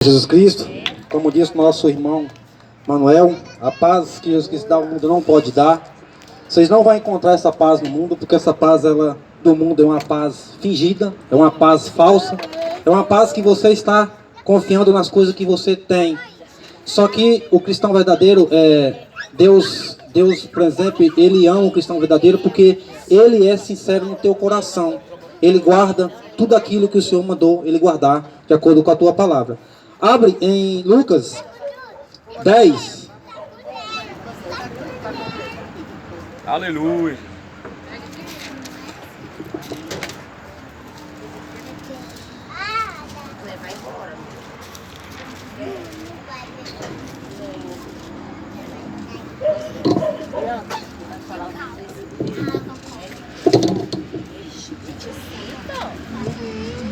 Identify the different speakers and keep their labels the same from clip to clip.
Speaker 1: Jesus Cristo, como disse nosso irmão Manuel, a paz que Jesus Cristo dá ao mundo não pode dar. Vocês não vão encontrar essa paz no mundo, porque essa paz do mundo é uma paz fingida, é uma paz falsa, é uma paz que você está confiando nas coisas que você tem. Só que o cristão verdadeiro, Deus, por exemplo, Ele ama o cristão verdadeiro porque Ele é sincero no teu coração. Ele guarda tudo aquilo que o Senhor mandou Ele guardar, de acordo com a tua palavra. Abre em Lucas 10.
Speaker 2: Aleluia.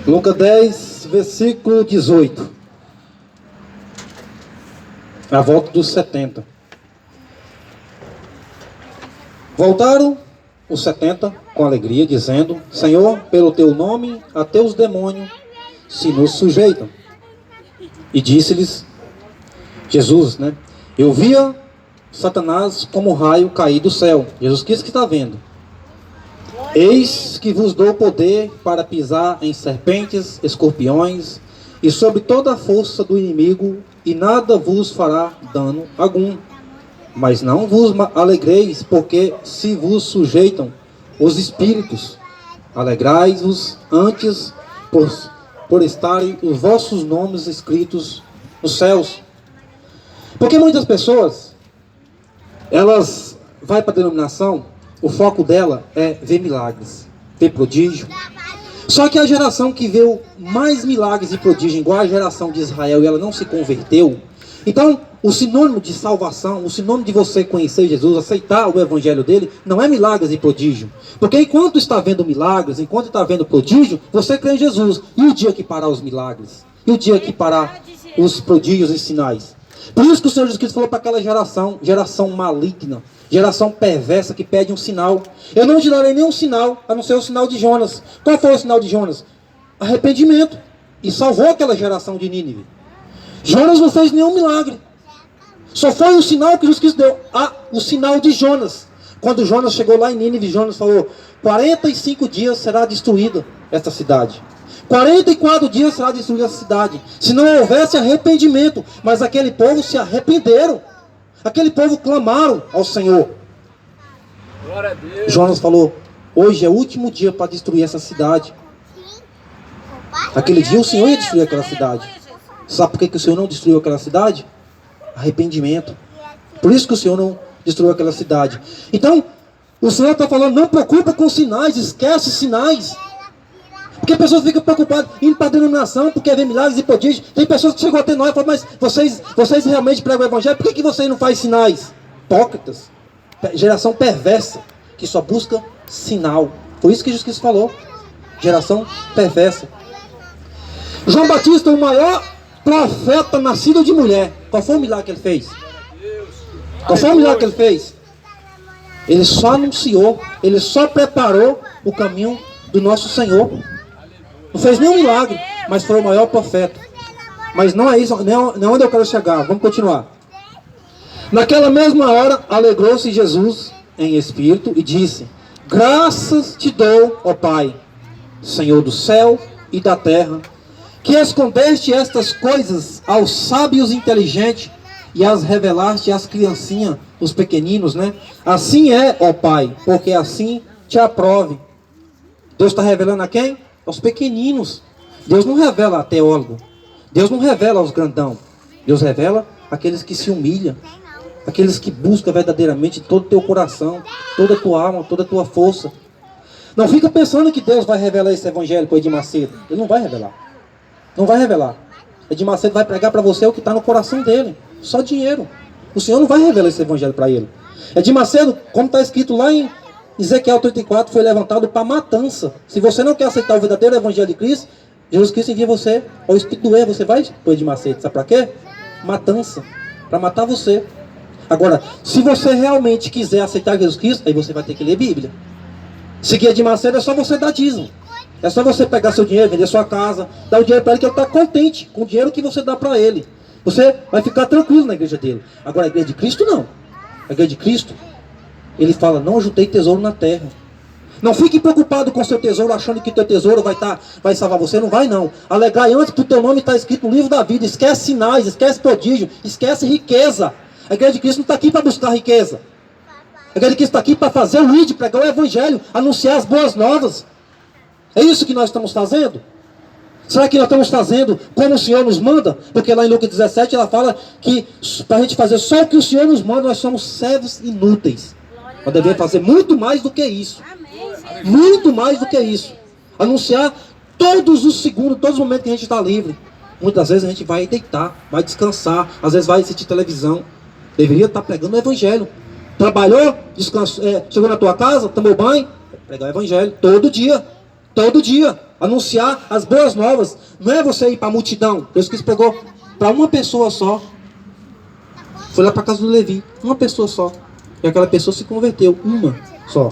Speaker 1: Lucas 10, versículo 18. A volta dos 70. Voltaram os 70 com alegria, dizendo: Senhor, pelo teu nome, até os demônios se nos sujeitam. E disse-lhes Jesus, eu via Satanás como um raio cair do céu. Jesus Cristo que está vendo. Eis que vos dou poder para pisar em serpentes, escorpiões e sobre toda a força do inimigo, e nada vos fará dano algum. Mas não vos alegreis, porque se vos sujeitam os espíritos. Alegrai-vos antes por estarem os vossos nomes escritos nos céus. Porque muitas pessoas, elas vão para a denominação, o foco dela é ver milagres, ver prodígio. Só que a geração que viu mais milagres e prodígios, igual a geração de Israel, e ela não se converteu. Então, o sinônimo de salvação, o sinônimo de você conhecer Jesus, aceitar o evangelho dele, não é milagres e prodígio. Porque enquanto está vendo milagres, enquanto está vendo prodígio, você crê em Jesus. E o dia que parar os milagres? E o dia que parar os prodígios e sinais? Por isso que o Senhor Jesus Cristo falou para aquela geração maligna, geração perversa que pede um sinal. Eu não te darei nenhum sinal, a não ser o sinal de Jonas. Qual foi o sinal de Jonas? Arrependimento. E salvou aquela geração de Nínive. Jonas não fez nenhum milagre. Só foi o sinal que Jesus Cristo deu. O sinal de Jonas. Quando Jonas chegou lá em Nínive, Jonas falou: 45 dias será destruída esta cidade. 44 dias será destruída essa cidade. Se não houvesse arrependimento. Mas aquele povo se arrependeram. Aquele povo clamaram ao Senhor.
Speaker 2: Glória a Deus.
Speaker 1: Jonas falou: hoje é o último dia para destruir essa cidade. Aquele dia o Senhor ia destruir aquela cidade. Sabe por que o Senhor não destruiu aquela cidade? Arrependimento. Por isso que o Senhor não destruiu aquela cidade. Então, o Senhor está falando: não preocupa com sinais, esquece sinais. Porque as pessoas ficam preocupadas indo para a denominação, porque vê milagres e prodígios. Tem pessoas que chegam até nós e falam: mas vocês realmente pregam o evangelho? Por que vocês não fazem sinais? Hipócritas. Geração perversa, que só busca sinal. Foi isso que Jesus Cristo falou. Geração perversa. João Batista, o maior profeta nascido de mulher. Qual foi o milagre que ele fez? Qual foi o milagre que ele fez? Ele só anunciou, ele só preparou o caminho do nosso Senhor. Não fez nenhum milagre, mas foi o maior profeta. Mas não é isso, não é onde eu quero chegar. Vamos continuar. Naquela mesma hora, alegrou-se Jesus em espírito e disse: graças te dou, ó Pai, Senhor do céu e da terra, que escondeste estas coisas aos sábios inteligentes e as revelaste às criancinhas, os pequeninos, Assim é, ó Pai, porque assim te aprove. Deus está revelando a quem? Aos pequeninos. Deus não revela a teólogo. Deus não revela aos grandão. Deus revela aqueles que se humilham. Aqueles que buscam verdadeiramente todo o teu coração, toda a tua alma, toda a tua força. Não fica pensando que Deus vai revelar esse evangelho para Edir Macedo. Ele não vai revelar. Não vai revelar. Edir Macedo vai pregar para você o que está no coração dele. Só dinheiro. O Senhor não vai revelar esse evangelho para ele. Edir Macedo, como está escrito lá em Ezequiel 34, foi levantado para matança. Se você não quer aceitar o verdadeiro evangelho de Cristo, Jesus Cristo envia você ao espírito do erro. Você vai para Edir Macedo. Sabe para quê? Matança. Para matar você. Agora, se você realmente quiser aceitar Jesus Cristo, aí você vai ter que ler Bíblia. Seguir Edir Macedo é só você dar dízimo. É só você pegar seu dinheiro, vender sua casa, dar o dinheiro para ele, que ele está contente com o dinheiro que você dá para ele. Você vai ficar tranquilo na igreja dele. Agora a igreja de Cristo não. A igreja de Cristo, ele fala, não ajuntei tesouro na terra. Não fique preocupado com seu tesouro, achando que teu tesouro vai salvar você. Não vai não. Alegrai antes que o teu nome está escrito no livro da vida. Esquece sinais, esquece prodígio, esquece riqueza. A igreja de Cristo não está aqui para buscar riqueza. A igreja de Cristo está aqui para fazer o lead, pregar o evangelho, anunciar as boas novas. É isso que nós estamos fazendo? Será que nós estamos fazendo como o Senhor nos manda? Porque lá em Lucas 17 ela fala que para a gente fazer só o que o Senhor nos manda, nós somos servos inúteis. Nós devemos fazer muito mais do que isso. Muito mais do que isso. Anunciar todos os segundos, todos os momentos que a gente está livre. Muitas vezes a gente vai deitar, vai descansar, às vezes vai assistir televisão. Deveria estar pregando o evangelho. Trabalhou, descansou, chegou na tua casa, tomou banho, pregar o evangelho todo dia. Todo dia. Anunciar as boas novas. Não é você ir para a multidão. Deus quis pegou para uma pessoa só. Foi lá para a casa do Levi. Uma pessoa só. E aquela pessoa se converteu. Uma só.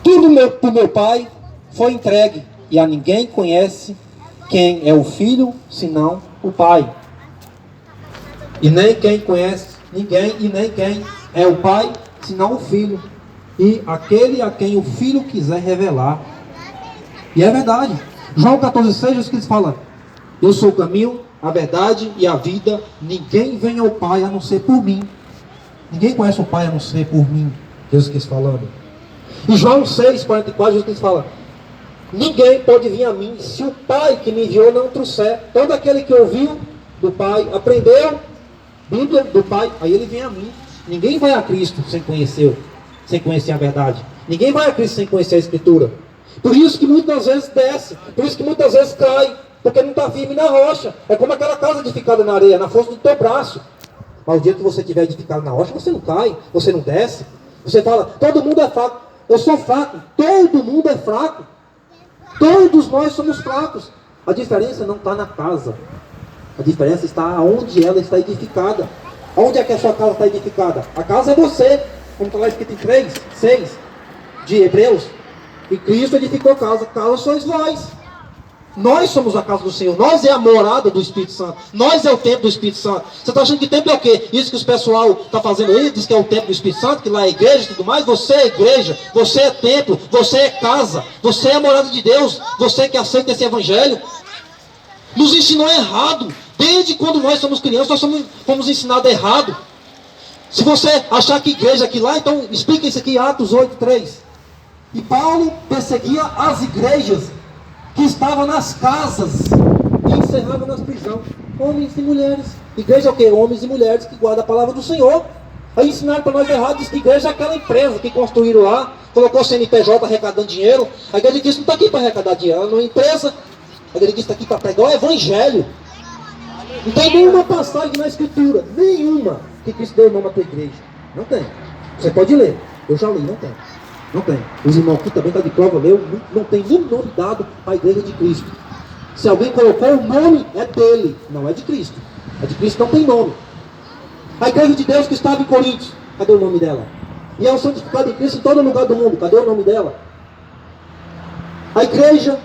Speaker 1: Tudo para o meu Pai foi entregue. E a ninguém conhece quem é o Filho, senão o Pai. E nem quem conhece ninguém, e nem quem é o Pai, senão o Filho. E aquele a quem o Filho quiser revelar. E é verdade. João 14,6, Jesus fala: eu sou o caminho, a verdade e a vida. Ninguém vem ao Pai a não ser por mim. Ninguém conhece o Pai a não ser por mim. Jesus quis falando. E João 6,44, Jesus fala: ninguém pode vir a mim se o Pai que me enviou não trouxer. Todo aquele que ouviu do Pai, aprendeu Bíblia do Pai, aí ele vem a mim. Ninguém vai a Cristo sem conhecer a verdade. Ninguém vai a Cristo sem conhecer a Escritura. Por isso que muitas vezes desce, por isso que muitas vezes cai, porque não está firme na rocha. É como aquela casa edificada na areia, na força do teu braço. Mas o dia que você estiver edificado na rocha, você não cai, você não desce. Você fala, todo mundo é fraco. Eu sou fraco, todo mundo é fraco. Todos nós somos fracos. A diferença não está na casa. A diferença está onde ela está edificada. Onde é que a sua casa está edificada? A casa é você. Como está lá escrito em 6 de Hebreus. E Cristo edificou a casa. Casa sois vós. Nós somos a casa do Senhor. Nós é a morada do Espírito Santo. Nós é o templo do Espírito Santo. Você está achando que templo é o quê? Isso que os pessoal está fazendo aí, diz que é o templo do Espírito Santo, que lá é igreja e tudo mais. Você é igreja, você é templo, você é casa, você é a morada de Deus. Você que aceita esse evangelho. Nos ensinou errado. Desde quando nós somos crianças, nós fomos ensinados errado. Se você achar que igreja aqui lá, então explica isso aqui, Atos 8:3. E Paulo perseguia as igrejas que estavam nas casas e encerravam nas prisões. Homens e mulheres. Igreja é o quê? Homens e mulheres que guardam a palavra do Senhor. Aí ensinaram para nós errado, diz que igreja é aquela empresa que construíram lá, colocou o CNPJ arrecadando dinheiro. A igreja de Cristo não está aqui para arrecadar dinheiro, ela não é empresa. A igreja de Cristo está aqui para pregar o evangelho. Não tem nenhuma passagem na Escritura, nenhuma, que Cristo deu o nome à tua igreja. Não tem. Você pode ler. Eu já li, não tem. Não tem. Os irmãos aqui também estão de prova, leu. Não tem nenhum nome dado à igreja de Cristo. Se alguém colocou o nome, é dele, não é de Cristo. A de Cristo não tem nome. A igreja de Deus que estava em Coríntios, cadê o nome dela? E é o santificado em Cristo em todo lugar do mundo, cadê o nome dela? A igreja,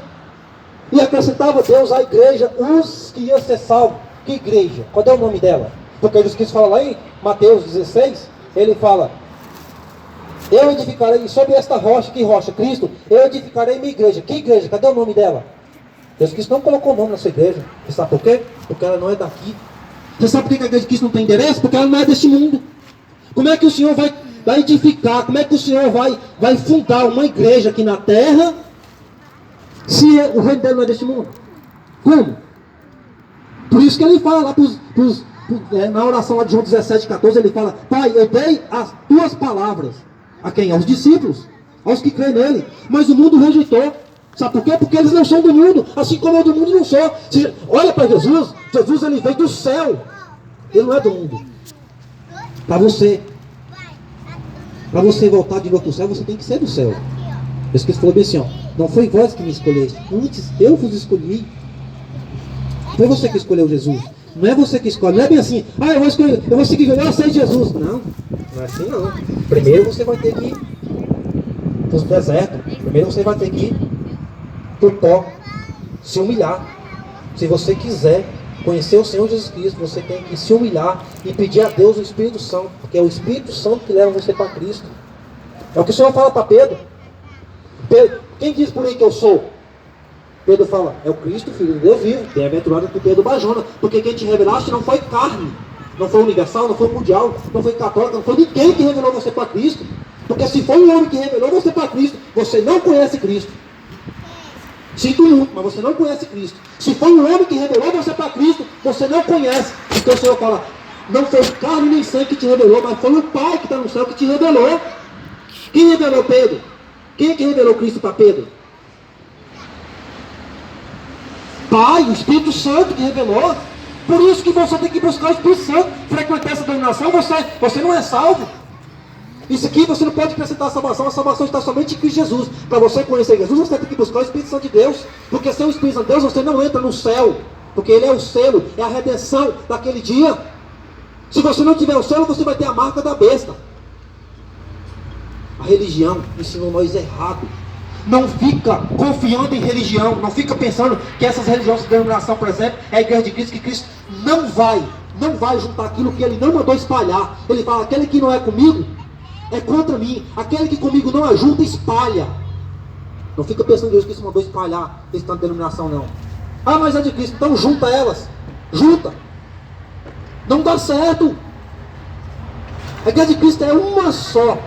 Speaker 1: e acrescentava Deus à igreja os que iam ser salvos. Que igreja? Qual é o nome dela? Porque Jesus quis falar lá em Mateus 16, ele fala: eu edificarei sobre esta rocha, que rocha? Cristo. Eu edificarei minha igreja. Que igreja? Cadê o nome dela? Jesus Cristo não colocou o nome na sua igreja. Você sabe por quê? Porque ela não é daqui. Você sabe por que a igreja de Cristo não tem endereço? Porque ela não é deste mundo. Como é que o Senhor vai edificar? Como é que o Senhor vai fundar uma igreja aqui na terra se o reino dele não é deste mundo? Como? Por isso que ele fala lá na oração lá de João 17,14, ele fala: Pai, eu dei as tuas palavras. A quem? Aos discípulos, aos que creem nele. Mas o mundo rejeitou. Sabe por quê? Porque eles não são do mundo, assim como eu do mundo não sou. Olha para Jesus. Jesus, ele veio do céu. Ele não é do mundo. Para você voltar de novo para o céu, você tem que ser do céu. Por isso que ele falou bem assim, ó: não foi vós que me escolheste, antes eu vos escolhi. Foi você que escolheu Jesus. Não é você que escolhe, não é bem assim, eu vou escolher, eu vou seguir, eu aceito Jesus. Não, não é assim não. Primeiro você vai ter que ir para o deserto. Primeiro você vai ter que ir para o pó, se humilhar. Se você quiser conhecer o Senhor Jesus Cristo, você tem que se humilhar e pedir a Deus o Espírito Santo, porque é o Espírito Santo que leva você para Cristo. É o que o Senhor fala para Pedro. Pedro, quem diz por aí que eu sou? Pedro fala, é o Cristo, Filho de Deus vivo. Bem-aventurado que Pedro bajona, porque quem te revelaste não foi carne, não foi universal, não foi mundial, não foi católico, não foi ninguém que revelou você para Cristo. Porque se foi um homem que revelou você para Cristo, você não conhece Cristo. Sinto muito, mas você não conhece Cristo. Se foi um homem que revelou você para Cristo, você não conhece. Então o Senhor fala, não foi carne nem sangue que te revelou, mas foi o Pai que está no céu que te revelou. Quem revelou Pedro? Quem é que revelou Cristo para Pedro? Pai, o Espírito Santo que revelou. Por isso que você tem que buscar o Espírito Santo. Frequentar essa dominação, você não é salvo. Isso aqui você não pode acrescentar a salvação está somente em Cristo Jesus. Para você conhecer Jesus, você tem que buscar o Espírito Santo de Deus. Porque sem o Espírito Santo de Deus, você não entra no céu. Porque ele é o selo, é a redenção daquele dia. Se você não tiver o selo, você vai ter a marca da besta. A religião ensinou nós errado. Não fica confiando em religião. Não fica pensando que essas religiões de denominação, por exemplo, é a igreja de Cristo, que Cristo não vai juntar aquilo que ele não mandou espalhar. Ele fala, aquele que não é comigo é contra mim. Aquele que comigo não ajuda, espalha. Não fica pensando que Cristo mandou espalhar esse tanto de denominação, não. Mas é de Cristo, então junta elas. Junta. Não dá certo. A igreja de Cristo é uma só.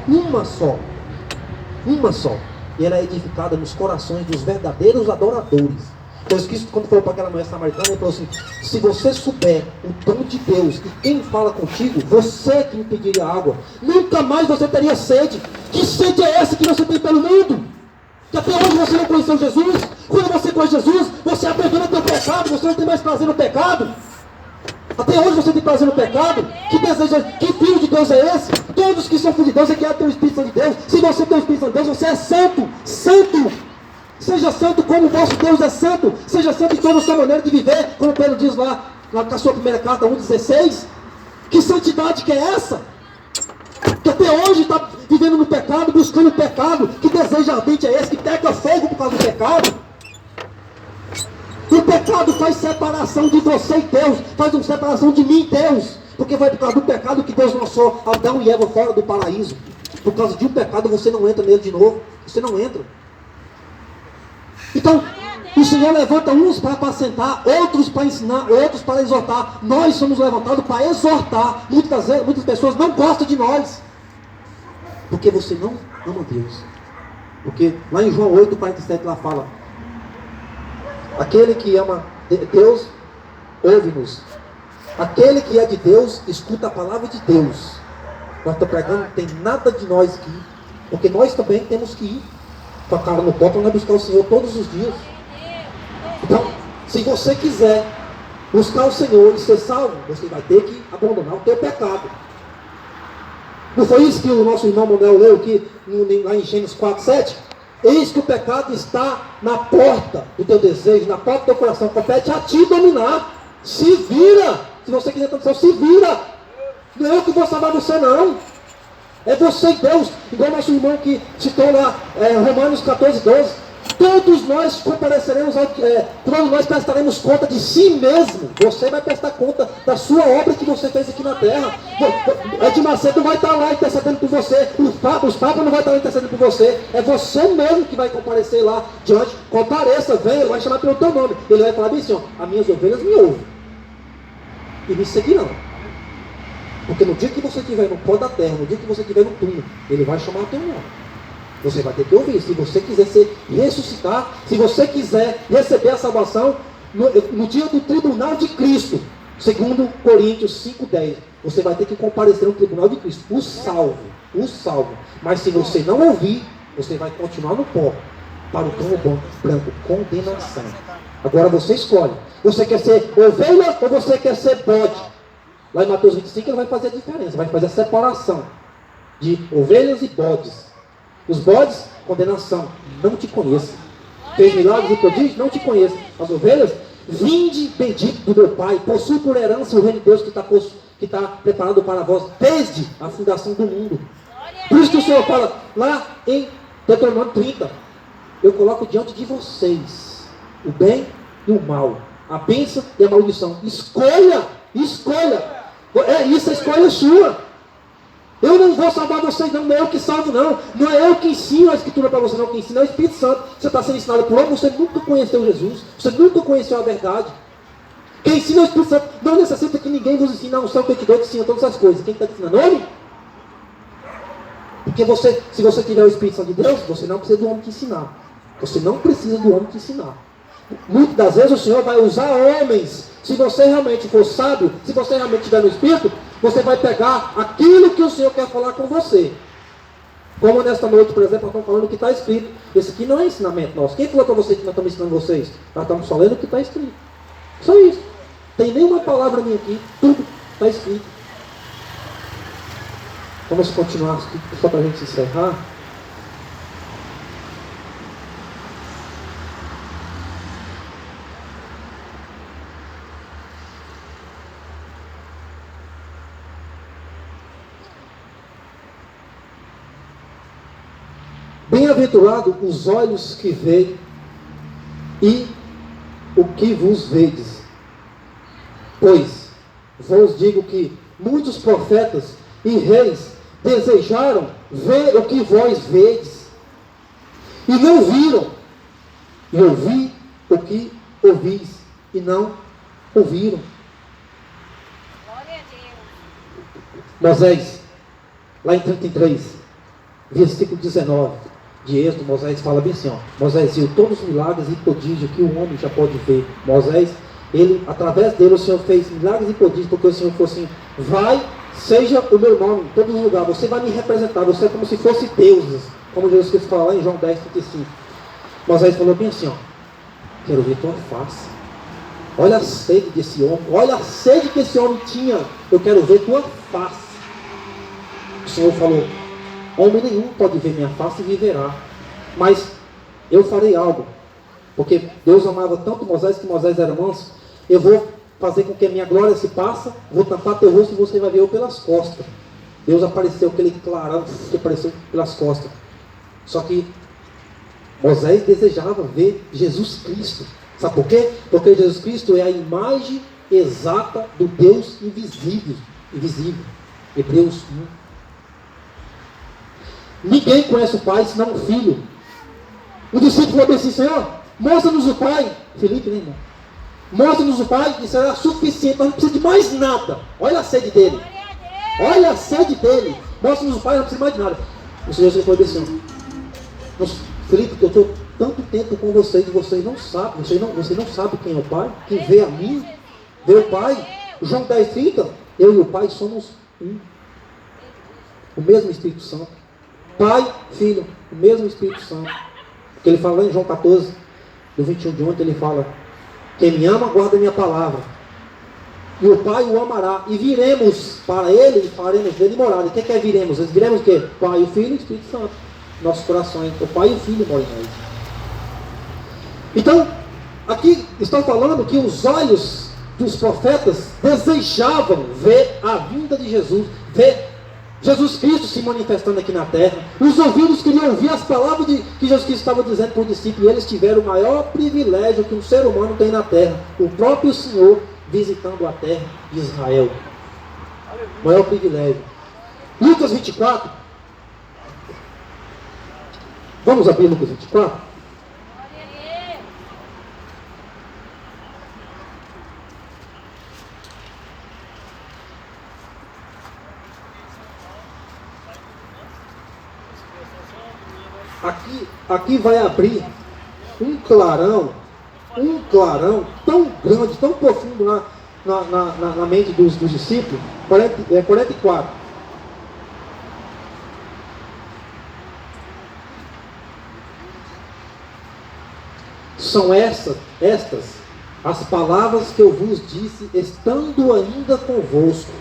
Speaker 1: E ela é edificada nos corações dos verdadeiros adoradores. Por isso que quando falou para aquela mulher samaritana, ele falou assim, se você souber o dom de Deus e quem fala contigo, você que me pediria água, nunca mais você teria sede. Que sede é essa que você tem pelo mundo? Que até hoje você não conheceu Jesus. Quando você conhece Jesus, você abandona o teu pecado, você não tem mais prazer no pecado. Até hoje você tem prazer no pecado. Que filho de Deus é esse? Todos que são filhos de Deus, você quer ter o Espírito Santo de Deus. Se você tem o Espírito Santo de Deus, você é santo. Santo. Seja santo como o vosso Deus é santo. Seja santo em toda a sua maneira de viver. Como Pedro diz lá na sua primeira carta 1,16. Que santidade que é essa? Que até hoje está vivendo no pecado, buscando o pecado. Que desejo ardente é esse? Que pega fogo por causa do pecado. O pecado faz separação de você e Deus. Faz uma separação de mim e Deus. Porque foi por causa do pecado que Deus lançou Adão e Eva fora do paraíso. Por causa de um pecado você não entra nele de novo. Você não entra. Então, o Senhor levanta uns para apacentar, outros para ensinar, outros para exortar. Nós somos levantados para exortar. Muitas pessoas não gostam de nós. Porque você não ama Deus. Porque lá em João 8,47 lá fala, aquele que ama Deus, ouve-nos. Aquele que é de Deus, escuta a palavra de Deus. Nós estamos pregando, não tem nada de nós aqui. Porque nós também temos que ir com a cara no pó para buscar o Senhor todos os dias. Então, se você quiser buscar o Senhor e ser salvo, você vai ter que abandonar o teu pecado. Não foi isso que o nosso irmão Manuel leu aqui, lá em Gênesis 4,7? Eis que o pecado está na porta do teu desejo, na porta do teu coração. Compete a ti dominar. Se vira. Se você quiser tanto, se vira. Não é eu que vou salvar você, não. É você e Deus. Igual nosso irmão que citou lá, Romanos 14,12. Todos nós compareceremos, todos nós prestaremos conta de si mesmo. Você vai prestar conta da sua obra que você fez aqui na terra. Ed Macedo não vai estar lá intercedendo por você. Os papas não vão estar lá intercedendo por você. É você mesmo que vai comparecer lá diante. Compareça, venha, ele vai chamar pelo teu nome. Ele vai falar bem assim, as minhas ovelhas me ouvem e me seguirão. Porque no dia que você estiver no pó da terra, no dia que você estiver no túmulo, ele vai chamar o teu nome. Você vai ter que ouvir. Se você quiser ressuscitar, se você quiser receber a salvação, no dia do tribunal de Cristo, segundo Coríntios 5,10, você vai ter que comparecer no tribunal de Cristo, o salvo. Mas se você não ouvir, você vai continuar no pó, para o cão branco, condenação. Agora você escolhe. Você quer ser ovelha ou você quer ser bode? Lá em Mateus 25 ele vai fazer a diferença, vai fazer a separação de ovelhas e bodes. Os bodes, condenação, não te conheço. Fez milagres e prodígios, não te conheço. As ovelhas, vinde bendito do meu Pai, possui por herança o reino de Deus que está preparado para vós desde a fundação do mundo. Por isso que o Senhor fala lá em Deuteronômio 30, eu coloco diante de vocês o bem e o mal, a bênção e a maldição. Escolha, escolha. Isso a escolha é sua. Eu não vou salvar vocês, não é eu que salvo, não. Não é eu que ensino a Escritura para você, não. Quem ensina é o Espírito Santo. Você está sendo ensinado por homem, você nunca conheceu Jesus. Você nunca conheceu a verdade. Quem ensina é o Espírito Santo. Não necessita que ninguém vos ensine a unção que eu te dou, te ensina todas essas coisas. Quem está te ensinando? Homem? Porque se você tiver o Espírito Santo de Deus, você não precisa do homem te ensinar. Você não precisa do homem te ensinar. Muitas das vezes o Senhor vai usar homens. Se você realmente for sábio, se você realmente estiver no Espírito, você vai pegar aquilo que o Senhor quer falar com você. Como nesta noite, por exemplo, nós estamos falando o que está escrito. Esse aqui não é ensinamento nosso. Quem falou para você que nós estamos ensinando vocês? Nós estamos só lendo o que está escrito. Só isso. Não tem nenhuma palavra minha aqui. Tudo está escrito. Vamos continuar aqui, só para a gente encerrar. Bem-aventurado os olhos que veem e o que vos vedes. Pois vos digo que muitos profetas e reis desejaram ver o que vós vedes, e não viram, e ouvir o que ouvis, e não ouviram.
Speaker 3: Glória a Deus.
Speaker 1: Moisés, lá em 33, versículo 19 de Êxodo, Moisés fala bem assim, ó, Moisés viu todos os milagres e prodígios que o homem já pode ver. Moisés, através dele o Senhor fez milagres e prodígios, porque o Senhor falou assim, vai, seja o meu nome em todos os lugares, você vai me representar, você é como se fosse deuses, como Jesus Cristo fala lá em João 10, 35. Moisés falou bem assim, ó, quero ver tua face. Olha a sede desse homem, olha a sede que esse homem tinha, eu quero ver tua face. O Senhor falou, homem nenhum pode ver minha face e viverá, mas eu farei algo, porque Deus amava tanto Moisés que Moisés era manso. Eu vou fazer com que a minha glória se passe, vou tampar teu rosto e você vai ver eu pelas costas. Deus apareceu, aquele clarão que apareceu pelas costas. Só que Moisés desejava ver Jesus Cristo. Sabe por quê? Porque Jesus Cristo é a imagem exata do Deus invisível. Hebreus 1. Ninguém conhece o Pai senão o Filho. O discípulo falou assim, Senhor, mostra-nos o Pai. Felipe, né, irmão? Mostra-nos o Pai e será suficiente. Nós não precisamos de mais nada. Olha a sede dele. Olha a sede dele. Mostra-nos o Pai, não precisa mais de nada. O Senhor Jesus falou assim, Felipe, eu estou tanto tempo com vocês e vocês não sabem. Você não sabe quem é o Pai. Quem vê a mim, vê o Pai. João 10:30, eu e o Pai somos um. O mesmo Espírito Santo. Pai, Filho, o mesmo Espírito Santo. Porque ele fala lá em João 14, do 21 de ontem, ele fala, quem me ama, guarda a minha palavra. E o Pai o amará. E viremos para ele e faremos dele morada. E o que é viremos? Viremos o quê? Pai, o Filho e o Espírito Santo. Nossos corações. O Pai e o Filho moram em nós. Então, aqui estão falando que os olhos dos profetas desejavam ver a vinda de Jesus, ver Jesus Cristo se manifestando aqui na terra. Os ouvidos queriam ouvir as palavras que Jesus Cristo estava dizendo para os discípulos. E eles tiveram o maior privilégio que um ser humano tem na terra. O próprio Senhor visitando a terra de Israel. O maior privilégio. Lucas 24. Vamos abrir Lucas 24? Aqui vai abrir um clarão tão grande, tão profundo na mente dos discípulos. 44. São estas as palavras que eu vos disse, estando ainda convosco,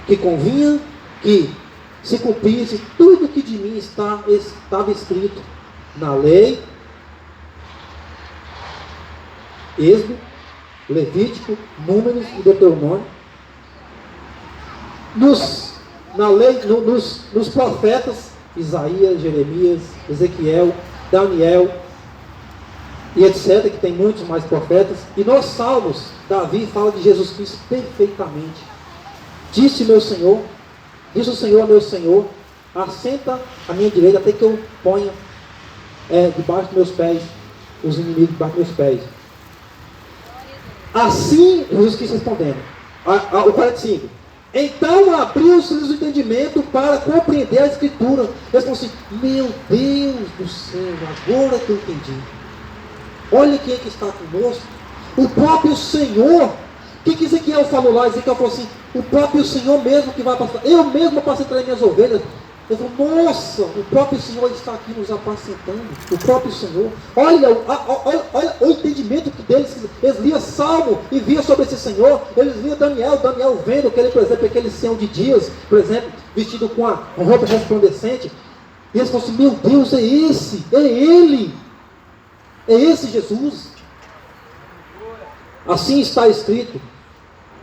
Speaker 1: que convinha que se cumprisse tudo que de mim estava escrito na lei, Êxodo, Levítico, Números e Deuteronômio. Nos profetas, Isaías, Jeremias, Ezequiel, Daniel e etc., que tem muitos mais profetas. E nos Salmos, Davi fala de Jesus Cristo perfeitamente. Disse meu Senhor, disse o Senhor a meu Senhor, assenta à minha direita até que eu ponha debaixo dos meus pés, os inimigos debaixo dos meus pés. Assim, Jesus Cristo respondendo, o 45, então abriu-se o entendimento para compreender a Escritura. Eles falam assim, meu Deus do céu, agora que eu entendi. Olha quem é que está conosco. O próprio Senhor. O que Ezequiel falou lá? Ezequiel falou assim, o próprio Senhor mesmo que vai passar. Eu mesmo apacentarei minhas ovelhas. Ele falou, nossa, o próprio Senhor está aqui nos apacentando. O próprio Senhor. Olha o entendimento que deles. Eles liam Salmo e via sobre esse Senhor. Eles liam Daniel vendo aquele, por exemplo, aquele Senhor de dias, por exemplo, vestido com a roupa resplandecente. E eles falaram assim, meu Deus, é esse, é Ele. É esse Jesus. Assim está escrito,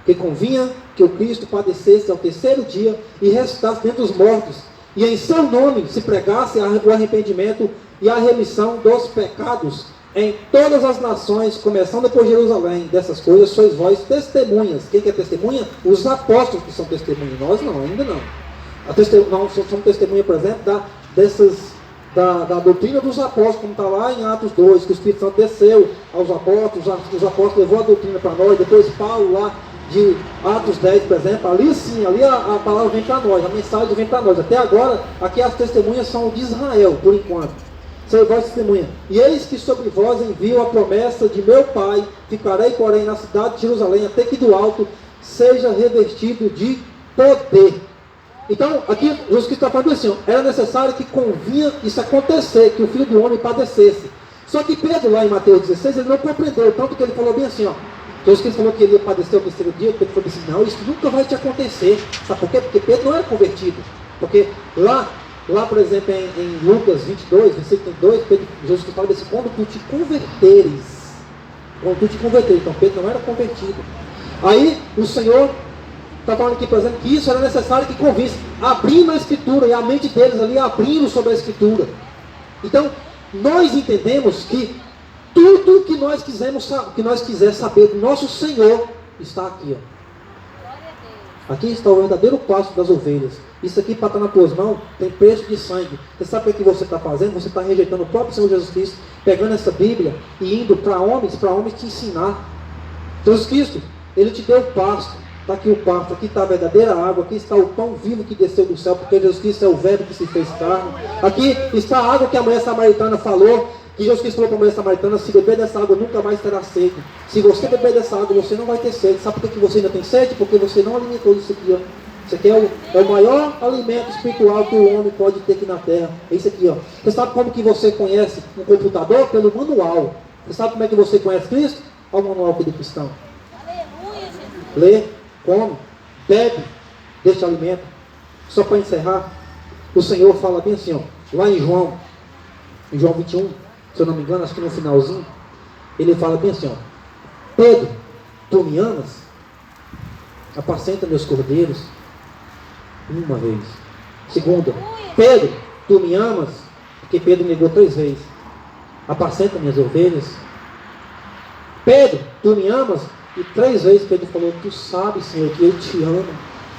Speaker 1: que convinha que o Cristo padecesse ao terceiro dia e ressuscitasse dentre os mortos, e em seu nome se pregasse o arrependimento e a remissão dos pecados em todas as nações, começando por Jerusalém. Dessas coisas sois vós testemunhas. Quem que é testemunha? Os apóstolos que são testemunhas. Nós não, ainda não. Nós somos testemunha, por exemplo, da doutrina dos apóstolos, como está lá em Atos 2, que o Espírito Santo desceu aos apóstolos, os apóstolos levou a doutrina para nós, depois Paulo lá de Atos 10, por exemplo, ali sim, ali a palavra vem para nós, a mensagem vem para nós. Até agora, aqui as testemunhas são de Israel, por enquanto. Sois vós testemunha. E eis que sobre vós envio a promessa de meu Pai, ficarei, porém, na cidade de Jerusalém, até que do alto seja revestido de poder. Então, aqui Jesus Cristo está falando assim, ó, era necessário que convinha isso acontecer, que o Filho do Homem padecesse. Só que Pedro, lá em Mateus 16, ele não compreendeu, tanto que ele falou bem assim, ó, Jesus Cristo falou que ele ia padecer ao terceiro dia, Pedro falou assim, não, isso nunca vai te acontecer. Sabe por quê? Porque Pedro não era convertido. Porque lá por exemplo, em Lucas 22, versículo 32, Jesus Cristo fala assim, quando tu te converteres, então Pedro não era convertido. Aí o Senhor está falando aqui, por exemplo, que isso era necessário que convisse, abrindo a Escritura, e a mente deles ali abrindo sobre a Escritura. Então, nós entendemos que tudo que nós quiser saber do nosso Senhor, está aqui. Ó. Aqui está o verdadeiro pasto das ovelhas. Isso aqui para estar nas tuas mãos, tem preço de sangue. Você sabe o que você está fazendo? Você está rejeitando o próprio Senhor Jesus Cristo, pegando essa Bíblia e indo para homens te ensinar. Jesus Cristo, Ele te deu o pasto. Está aqui o pasto, aqui está a verdadeira água, aqui está o pão vivo que desceu do céu, porque Jesus Cristo é o verbo que se fez carne. Aqui está a água que a mulher samaritana falou, que Jesus Cristo falou para a mulher samaritana, se beber dessa água nunca mais terá sede. Se você beber dessa água, você não vai ter sede. Sabe por que você ainda tem sede? Porque você não alimentou isso aqui, ó. Isso aqui é o maior alimento espiritual que o homem pode ter aqui na terra. É isso aqui, ó. Você sabe como que você conhece um computador? Pelo manual. Você sabe como é que você conhece Cristo? Olha o manual aqui do cristão.
Speaker 3: Aleluia, Jesus.
Speaker 1: Lê, come, bebe deste alimento. Só para encerrar, o Senhor fala bem assim, ó, lá em João 21, se eu não me engano, acho que no finalzinho, ele fala bem assim, ó, Pedro, tu me amas? Apacenta meus cordeiros. Uma vez. Segunda, Pedro, tu me amas? Porque Pedro negou 3 vezes. Apacenta minhas ovelhas. Pedro, tu me amas? E 3 vezes Pedro falou, tu sabes, Senhor, que eu te amo.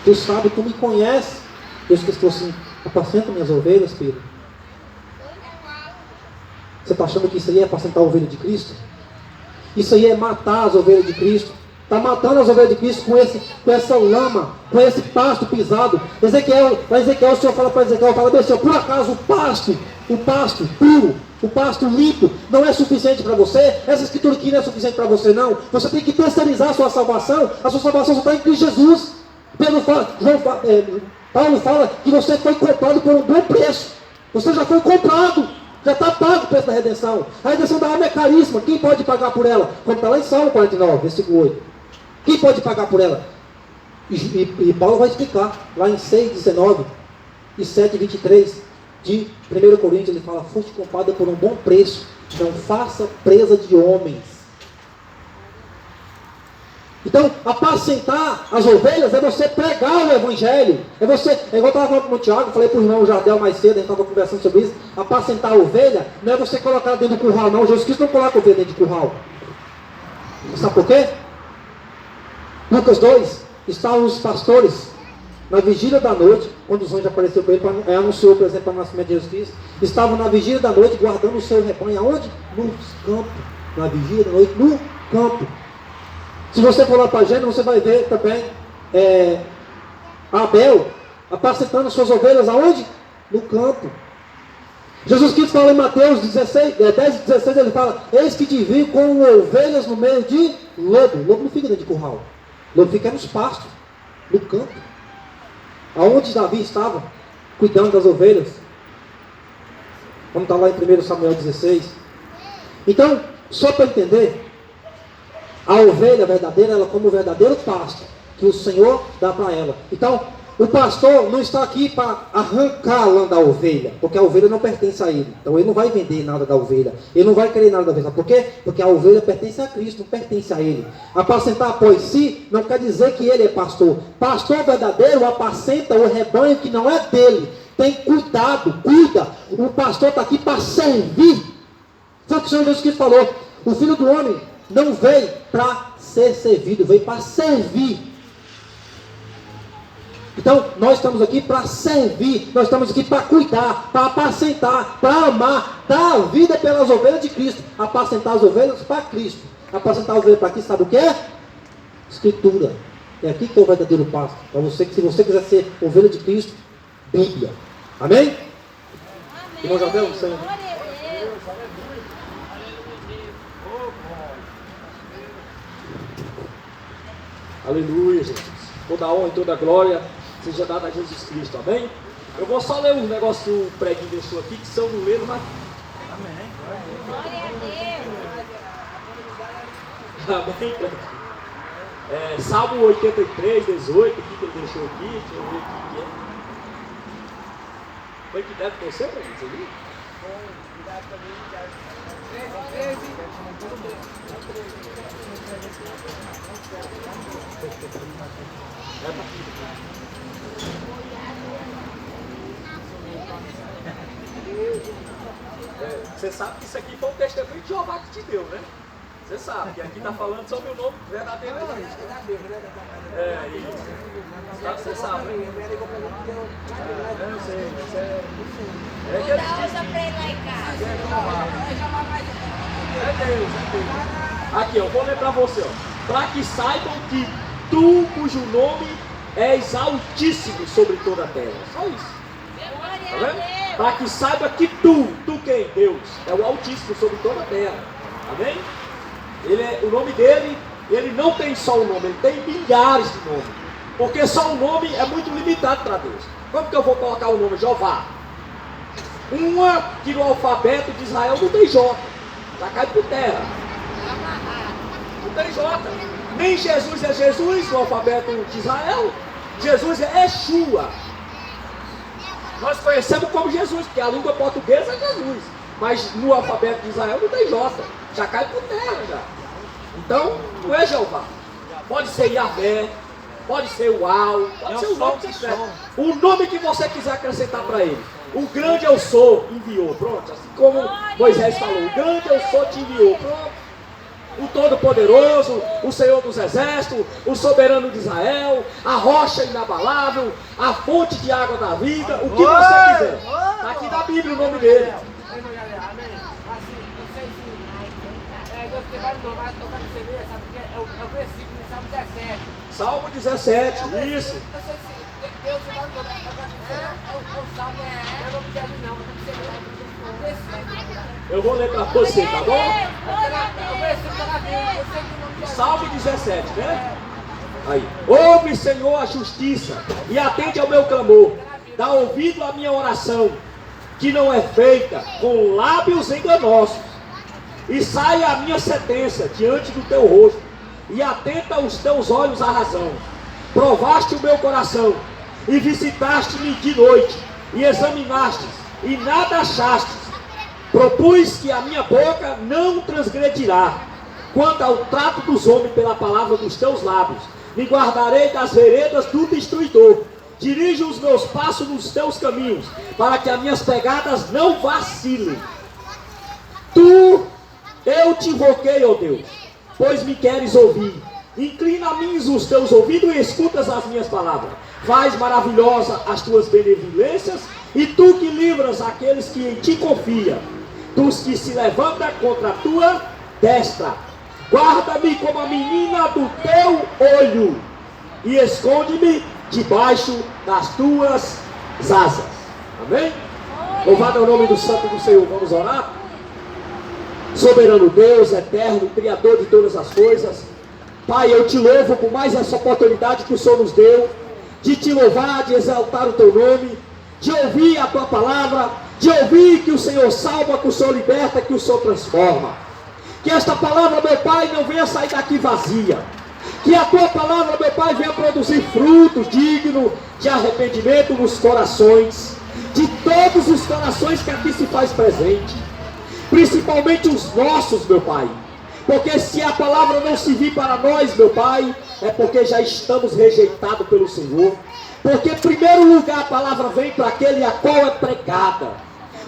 Speaker 1: Tu sabes, tu me conheces. Deus falou assim, apacenta minhas ovelhas, Pedro. Você está achando que isso aí é apacentar a ovelha de Cristo? Isso aí é matar as ovelhas de Cristo. Está matando as ovelhas de Cristo com essa lama, com esse pasto pisado. Ezequiel, o Senhor fala para Ezequiel, fala bem assim, por acaso o pasto puro, o pasto limpo, não é suficiente para você? Essa escritura aqui não é suficiente para você, não. Você tem que terceirizar a sua salvação só está em Cristo Jesus. Paulo fala que você foi comprado por um bom preço. Você já foi comprado. Já está pago o preço da redenção. A redenção da alma é caríssima. Quem pode pagar por ela? Como está lá em Salmo 49, versículo 8. Quem pode pagar por ela? E Paulo vai explicar. Lá em 6,19 e 7,23 de 1 Coríntios, ele fala, foste comprada por um bom preço. Não faça presa de homens. Então, apacentar as ovelhas é você pregar o evangelho. É igual eu estava falando com o Tiago, falei para o irmão Jardel mais cedo, a gente estava conversando sobre isso. Apacentar a ovelha não é você colocar ela dentro do curral, não. Jesus Cristo não coloca a ovelha dentro do curral. Sabe por quê? Lucas 2, estavam os pastores na vigília da noite, quando os anjos apareceram para ele, anunciou, por exemplo, o nascimento de Jesus Cristo. Estavam na vigília da noite, guardando o seu rebanho. Aonde? Nos campos. Na vigília da noite, no campo. Se você for lá para Gênesis, você vai ver também Abel apacentando suas ovelhas aonde? No campo. Jesus Cristo fala em Mateus 10 e 16, ele fala: eis que te vi com ovelhas no meio de lobo. Lobo não fica dentro de curral. Lobo fica nos pastos, no campo. Aonde Davi estava cuidando das ovelhas. Vamos estar lá em 1 Samuel 16. Então, só para entender, a ovelha verdadeira, ela como o verdadeiro pasto que o Senhor dá para ela. Então, o pastor não está aqui para arrancar a lã da ovelha, porque a ovelha não pertence a ele. Então ele não vai vender nada da ovelha, ele não vai querer nada da ovelha. Por quê? Porque a ovelha pertence a Cristo, não pertence a ele. Apacentar após si não quer dizer que ele é pastor. Pastor verdadeiro apacenta o rebanho que não é dele. Tem cuidado, cuida. O pastor está aqui para servir. Foi o que o Senhor Jesus Cristo falou. O Filho do Homem não veio para ser servido, veio para servir. Então, nós estamos aqui para servir, nós estamos aqui para cuidar, para apacentar, para amar, dar a vida pelas ovelhas de Cristo, apacentar as ovelhas para Cristo. Apacentar as ovelhas para Cristo, sabe o que é? Escritura. É aqui que é o verdadeiro pasto. Para você, se você quiser ser ovelha de Cristo, Bíblia. Amém?
Speaker 3: Amém.
Speaker 1: Irmão Jardel, você...
Speaker 3: Glória a Deus.
Speaker 4: Aleluia, Jesus. Toda a honra e toda a glória seja dada a Jesus Cristo, amém? Eu vou só ler um negócio que o preguinho deixou aqui, que são no leiro, mas...
Speaker 3: Glória a Deus.
Speaker 4: Amém? Salmo 83, 18, aqui que ele deixou aqui, deixa eu ver o que é. Foi que deve ter você, preguinho, você viu? Você sabe que isso aqui foi um testemunho de Jeová que te deu, né? Você sabe que aqui está falando sobre o nome verdadeiro de Cristo. Isso. Você sabe, né? Eu sei.
Speaker 3: Vou dar outra para ele lá em casa.
Speaker 4: É Deus. Aqui, ó, vou ler para você, ó. Para que saibam que tu, cujo nome és altíssimo sobre toda a terra. Só isso. Tá
Speaker 3: Glória a
Speaker 4: vendo?
Speaker 3: Deus.
Speaker 4: Para que saiba que tu quem? Deus, é o altíssimo sobre toda a terra. Amém? O nome dele, ele não tem só um nome, ele tem milhares de nomes. Porque só um nome é muito limitado para Deus. Como que eu vou colocar o nome Jeová? Uma que no alfabeto de Israel não tem J. Já cai por terra. Não tem J. Nem Jesus é Jesus no alfabeto de Israel. Jesus é Yeshua. Nós conhecemos como Jesus, porque a língua portuguesa é Jesus. Mas no alfabeto de Israel não tem J. Já cai por terra já. Então, não é Jeová. Pode ser Yahvé, pode ser Uau, pode ser o nome que quiser. O nome que você quiser acrescentar para ele. O grande eu sou enviou, pronto. Assim como Moisés falou, o grande eu sou te enviou, pronto. O Todo-Poderoso, o Senhor dos Exércitos, o Soberano de Israel, a rocha inabalável, a fonte de água da vida, o que você quiser. Está aqui na Bíblia o nome dele. Salmo 17, isso. Eu vou ler para você, tá bom? Salmo 17, né? Aí. Ouve, Senhor, a justiça e atende ao meu clamor. Dá ouvido à minha oração, que não é feita com lábios enganosos. E saia a minha sentença diante do teu rosto, e atenta os teus olhos à razão. Provaste o meu coração, e visitaste-me de noite, e examinastes, e nada achastes. Propus que a minha boca não transgredirá, quanto ao trato dos homens pela palavra dos teus lábios. Me guardarei das veredas do destruidor. Dirige os meus passos nos teus caminhos, para que as minhas pegadas não vacilem. Eu te invoquei, ó Deus, pois me queres ouvir. Inclina a mim os teus ouvidos e escutas as minhas palavras. Faz maravilhosa as tuas benevolências, e tu que livras aqueles que em ti confiam, dos que se levantam contra a tua destra. Guarda-me como a menina do teu olho, e esconde-me debaixo das tuas asas. Amém? Louvado é o nome do santo do Senhor. Vamos orar? Soberano Deus, eterno, Criador de todas as coisas, Pai, eu te louvo por mais essa oportunidade que o Senhor nos deu, de te louvar, de exaltar o teu nome, de ouvir a tua palavra, de ouvir que o Senhor salva, que o Senhor liberta, que o Senhor transforma. Que esta palavra, meu Pai, não venha sair daqui vazia. Que a tua palavra, meu Pai, venha produzir frutos dignos de arrependimento nos corações, de todos os corações que aqui se faz presente, principalmente os nossos, meu Pai. Porque se a palavra não servir para nós, meu Pai, é porque já estamos rejeitados pelo Senhor. Porque em primeiro lugar a palavra vem para aquele a qual é pregada.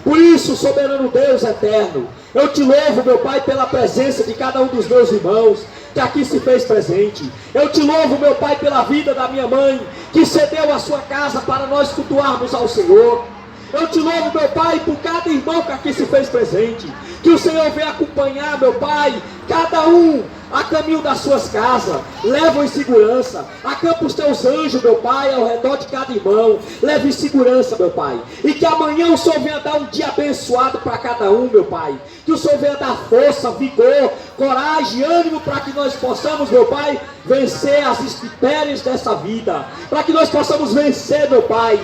Speaker 4: Por isso, soberano Deus eterno, eu te louvo, meu Pai, pela presença de cada um dos meus irmãos que aqui se fez presente. Eu te louvo, meu Pai, pela vida da minha mãe, que cedeu a sua casa para nós cultuarmos ao Senhor. Eu te louvo, meu Pai, por cada irmão que aqui se fez presente. Que o Senhor venha acompanhar, meu Pai, cada um a caminho das suas casas. Leva em segurança. Acampa os teus anjos, meu Pai, ao redor de cada irmão. Leve em segurança, meu Pai. E que amanhã o Senhor venha dar um dia abençoado para cada um, meu Pai. Que o Senhor venha dar força, vigor, coragem, ânimo para que nós possamos, meu Pai, vencer as intempéries dessa vida. Para que nós possamos vencer, meu Pai,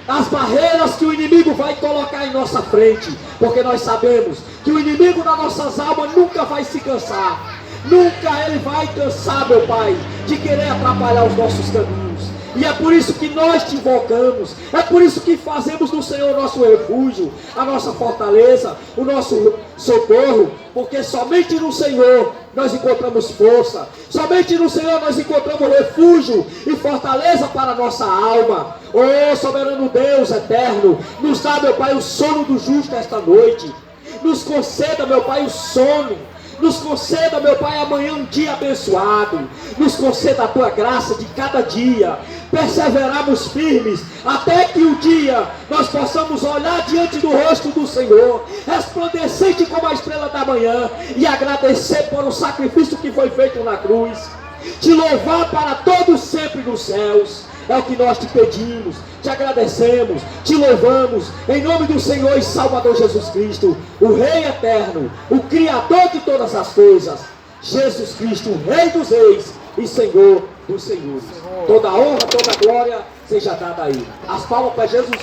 Speaker 4: as barreiras que o inimigo vai colocar em nossa frente, porque nós sabemos que o inimigo das nossas almas nunca vai se cansar, nunca ele vai cansar, meu Pai, de querer atrapalhar os nossos caminhos. E é por isso que nós te invocamos, é por isso que fazemos do Senhor nosso refúgio, a nossa fortaleza, o nosso socorro, porque somente no Senhor nós encontramos força, somente no Senhor nós encontramos refúgio e fortaleza para a nossa alma. Oh, soberano Deus eterno, nos dá, meu Pai, o sono do justo esta noite. Nos conceda, meu Pai, o sono. Nos conceda, meu Pai, amanhã um dia abençoado. Nos conceda a tua graça de cada dia. Perseverarmos firmes até que um dia nós possamos olhar diante do rosto do Senhor, resplandecente como a estrela da manhã, e agradecer por o sacrifício que foi feito na cruz. Te louvar para todos sempre nos céus. É o que nós te pedimos, te agradecemos, te louvamos, em nome do Senhor e Salvador Jesus Cristo, o Rei eterno, o Criador de todas as coisas, Jesus Cristo, o Rei dos reis e Senhor dos senhores. Toda honra, toda glória seja dada a Ele. As palmas para Jesus.